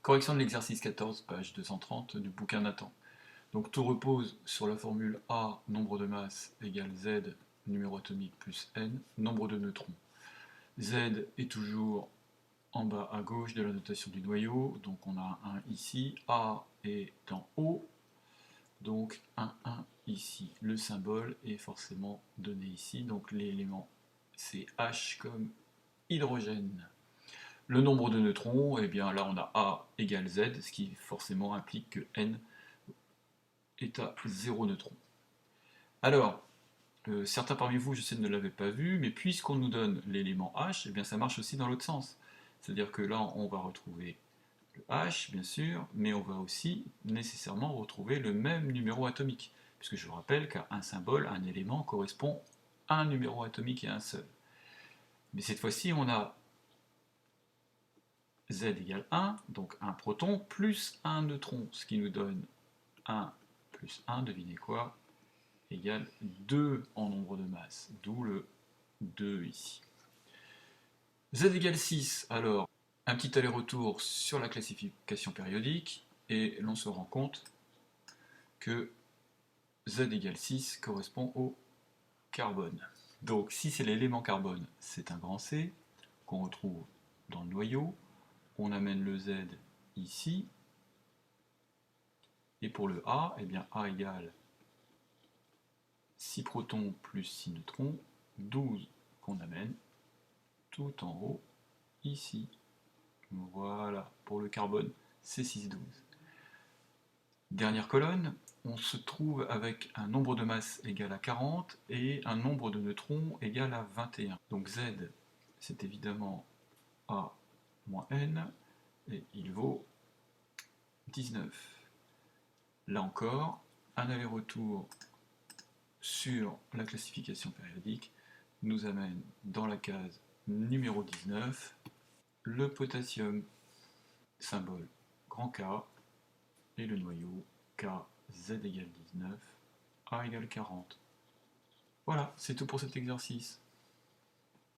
Correction de l'exercice 14, page 230 du bouquin Nathan. Donc tout repose sur la formule A, nombre de masses, égale Z, numéro atomique plus N, nombre de neutrons. Z est toujours en bas à gauche de la notation du noyau, donc on a un 1 ici, A est en haut, donc un 1 ici. Le symbole est forcément donné ici, donc l'élément c'est H comme hydrogène. Le nombre de neutrons, eh bien là on a A égale Z, ce qui forcément implique que N est à 0 neutrons. Alors, certains parmi vous, je sais, ne l'avaient pas vu, mais puisqu'on nous donne l'élément H, eh bien ça marche aussi dans l'autre sens. C'est-à-dire que là, on va retrouver le H, bien sûr, mais on va aussi nécessairement retrouver le même numéro atomique, puisque je vous rappelle qu'à un symbole, un élément correspond à un numéro atomique et un seul. Mais cette fois-ci, on a Z égale 1, donc un proton, plus un neutron, ce qui nous donne 1 plus 1, devinez quoi, égale 2 en nombre de masse, d'où le 2 ici. Z égale 6, alors un petit aller-retour sur la classification périodique, et l'on se rend compte que Z égale 6 correspond au carbone. Donc si c'est l'élément carbone, c'est un grand C qu'on retrouve dans le noyau. On amène le Z ici. Et pour le A, eh bien A égale 6 protons plus 6 neutrons, 12 qu'on amène tout en haut ici. Voilà, pour le carbone, c'est 6, 12. Dernière colonne, on se trouve avec un nombre de masse égal à 40 et un nombre de neutrons égal à 21. Donc Z, c'est évidemment A moins N, et il vaut 19. Là encore, un aller-retour sur la classification périodique nous amène dans la case numéro 19, le potassium, symbole grand K, et le noyau K, Z égale 19, A égale 40. Voilà, c'est tout pour cet exercice.